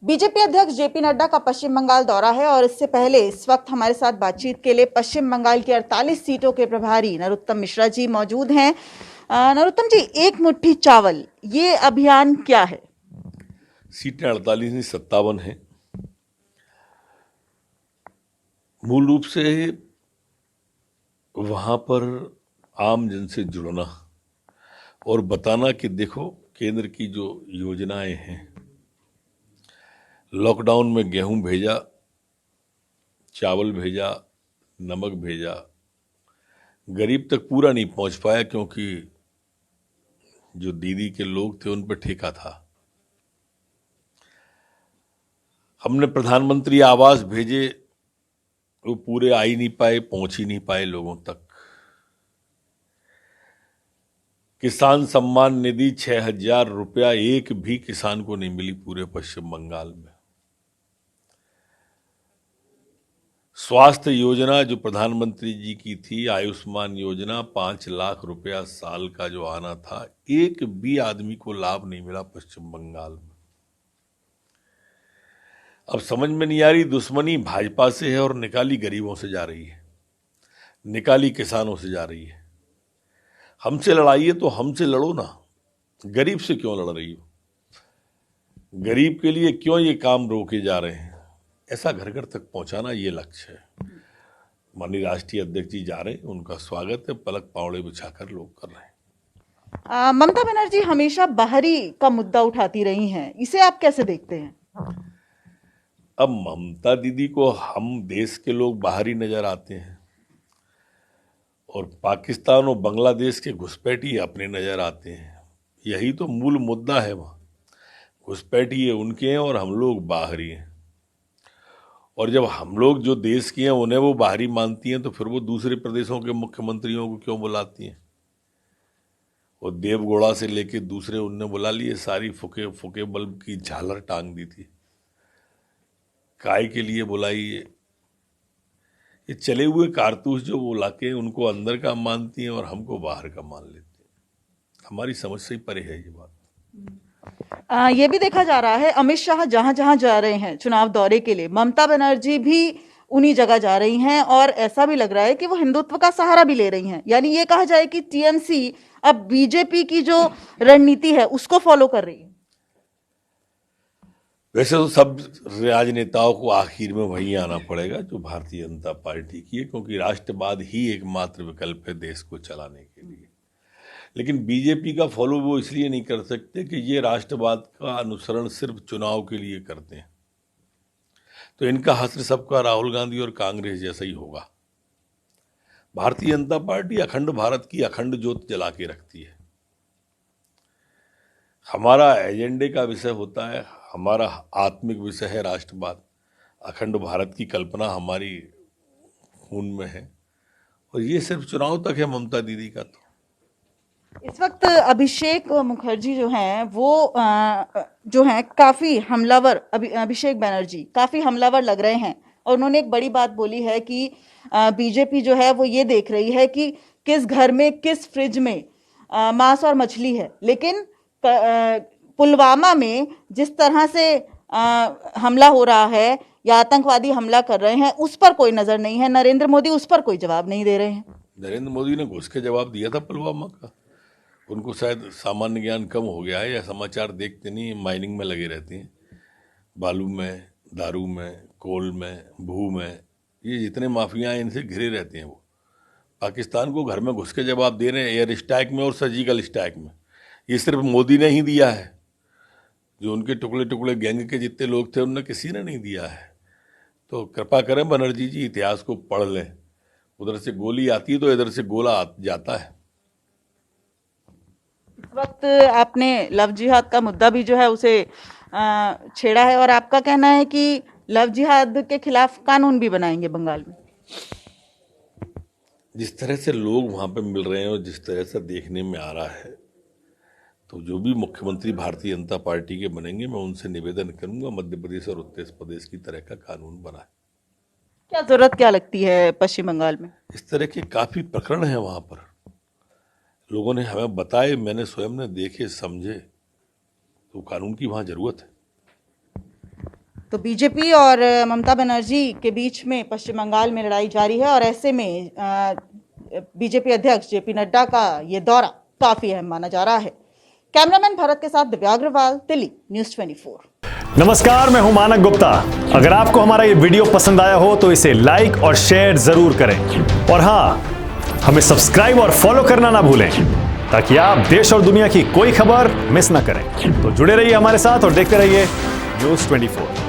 BJP अध्यक्ष JP Nadda का पश्चिम बंगाल दौरा है और इससे पहले इस वक्त हमारे साथ बातचीत के लिए पश्चिम बंगाल की 48 सीटों के प्रभारी नरोत्तम मिश्रा जी मौजूद हैं। नरोत्तम जी, एक मुट्ठी चावल, ये अभियान क्या है? सीटें 48 नहीं 57 है। मूल रूप से वहां पर आम जन से जुड़ना और बताना कि देखो केंद्र की जो योजनाएं हैं, लॉकडाउन में गेहूं भेजा, चावल भेजा, नमक भेजा, गरीब तक पूरा नहीं पहुंच पाया क्योंकि जो दीदी के लोग थे उन पर ठेका था। हमने प्रधानमंत्री आवास भेजे, वो पूरे आ ही नहीं पाए, पहुंच ही नहीं पाए लोगों तक। किसान सम्मान निधि 6,000 रुपया एक भी किसान को नहीं मिली पूरे पश्चिम बंगाल में। स्वास्थ्य योजना जो प्रधानमंत्री जी की थी, आयुष्मान योजना, 5 लाख रुपया साल का जो आना था, एक भी आदमी को लाभ नहीं मिला पश्चिम बंगाल में। अब समझ में नहीं आ रही, दुश्मनी भाजपा से है और निकाली गरीबों से जा रही है, निकाली किसानों से जा रही है। हमसे लड़ाई है तो हमसे लड़ो ना, गरीब से क्यों लड़ रही हो? गरीब के लिए क्यों ये काम रोके जा रहे हैं? ऐसा घर घर तक पहुंचाना ये लक्ष्य है। माननीय राष्ट्रीय अध्यक्ष जी जा रहे हैं, उनका स्वागत है, पलक पावड़े बिछाकर लोग कर रहे हैं। ममता बनर्जी हमेशा बाहरी का मुद्दा उठाती रही हैं, इसे आप कैसे देखते हैं? अब ममता दीदी को हम देश के लोग बाहरी नजर आते हैं और पाकिस्तान और बांग्लादेश के घुसपैठी अपने नजर आते हैं। यही तो मूल मुद्दा है। वहाँ घुसपैठी है उनके हैं और हम लोग बाहरी हैं। और जब हम लोग जो देश की हैं उन्हें वो बाहरी मानती हैं, तो फिर वो दूसरे प्रदेशों के मुख्यमंत्रियों को क्यों बुलाती हैं? और देवगौड़ा से लेके दूसरे उनने बुला लिए, सारी फुके फुके बल्ब की झालर टांग दी थी। काय के लिए बुलाई? ये चले हुए कारतूस जो वो लाके उनको अंदर का मानती हैं और हमको बाहर का मान लेते हैं। हमारी समझ से ही परे है ये बात। ये भी देखा जा रहा है, अमित शाह जहां जहां जा रहे हैं चुनाव दौरे के लिए, ममता बनर्जी भी उन्हीं जगह जा रही हैं और ऐसा भी लग रहा है कि वो हिंदुत्व का सहारा भी ले रही हैं। यानी ये कहा जाए कि टीएमसी अब बीजेपी की जो रणनीति है उसको फॉलो कर रही है। वैसे तो सब राजनेताओं को आखिर में वही आना पड़ेगा जो भारतीय जनता पार्टी की है, क्योंकि राष्ट्रवाद ही एकमात्र विकल्प है देश को चलाने के लिए। लेकिन बीजेपी का फॉलो वो इसलिए नहीं कर सकते कि ये राष्ट्रवाद का अनुसरण सिर्फ चुनाव के लिए करते हैं, तो इनका हश्र सबका राहुल गांधी और कांग्रेस जैसा ही होगा। भारतीय जनता पार्टी अखंड भारत की अखंड ज्योत जला के रखती है। हमारा एजेंडे का विषय होता है, हमारा आत्मिक विषय है राष्ट्रवाद, अखंड भारत की कल्पना हमारी खून में है, और ये सिर्फ चुनाव तक है ममता दीदी का। तो इस वक्त अभिषेक मुखर्जी जो हैं वो जो हैं काफी हमलावर, अभिषेक बनर्जी काफी हमलावर लग रहे हैं और उन्होंने एक बड़ी बात बोली है कि बीजेपी जो है वो ये देख रही है कि किस घर में किस फ्रिज में मांस और मछली है, लेकिन पुलवामा में जिस तरह से हमला हो रहा है या आतंकवादी हमला कर रहे हैं उस पर कोई नजर नहीं है। नरेंद्र मोदी उस पर कोई जवाब नहीं दे रहे हैं। नरेंद्र मोदी ने घुस के जवाब दिया था पुलवामा का। उनको शायद सामान्य ज्ञान कम हो गया है या समाचार देखते नहीं, माइनिंग में लगे रहते हैं, बालू में, दारू में, कोल में, भू में, ये जितने माफिया हैं इनसे घिरे रहते हैं। वो पाकिस्तान को घर में घुस के जवाब दे रहे हैं, एयर स्ट्राइक में और सर्जिकल स्ट्राइक में। ये सिर्फ मोदी ने ही दिया है, जो उनके टुकड़े टुकड़े गैंग के जितने लोग थे उनने किसी ने नहीं दिया है। तो कृपा करें बनर्जी जी, इतिहास को पढ़ लें। उधर से गोली आती है तो इधर से गोला जाता है। इस वक्त आपने लव जिहाद का मुद्दा भी जो है उसे छेड़ा है और आपका कहना है कि लव जिहाद के खिलाफ कानून भी बनाएंगे बंगाल में। जिस तरह से लोग वहां पे मिल रहे हैं और जिस तरह से देखने में आ रहा है, तो जो भी मुख्यमंत्री भारतीय जनता पार्टी के बनेंगे, मैं उनसे निवेदन करूंगा मध्य प्रदेश और उत्तर प्रदेश की तरह का कानून बनाए। क्या जरूरत क्या लगती है पश्चिम बंगाल में? इस तरह के काफी प्रकरण हैं वहां पर, लोगों ने हमें बताए, मैंने स्वयं ने देखे समझे, तो कानून की वहां जरूरत है। तो बीजेपी और ममता बनर्जी के बीच में पश्चिम बंगाल में लड़ाई जारी है और ऐसे में बीजेपी अध्यक्ष जेपी नड्डा का ये दौरा काफी अहम माना जा रहा है। कैमरामैन भरत के साथ दिव्या अग्रवाल, दिल्ली, न्यूज़ 24। नमस्कार, मैं हूं मानक गुप्ता। अगर आपको हमारा ये वीडियो पसंद आया हो तो इसे लाइक और शेयर जरूर करें और हां, हमें सब्सक्राइब और फॉलो करना ना भूलें ताकि आप देश और दुनिया की कोई खबर मिस ना करें। तो जुड़े रहिए हमारे साथ और देखते रहिए न्यूज़ 24।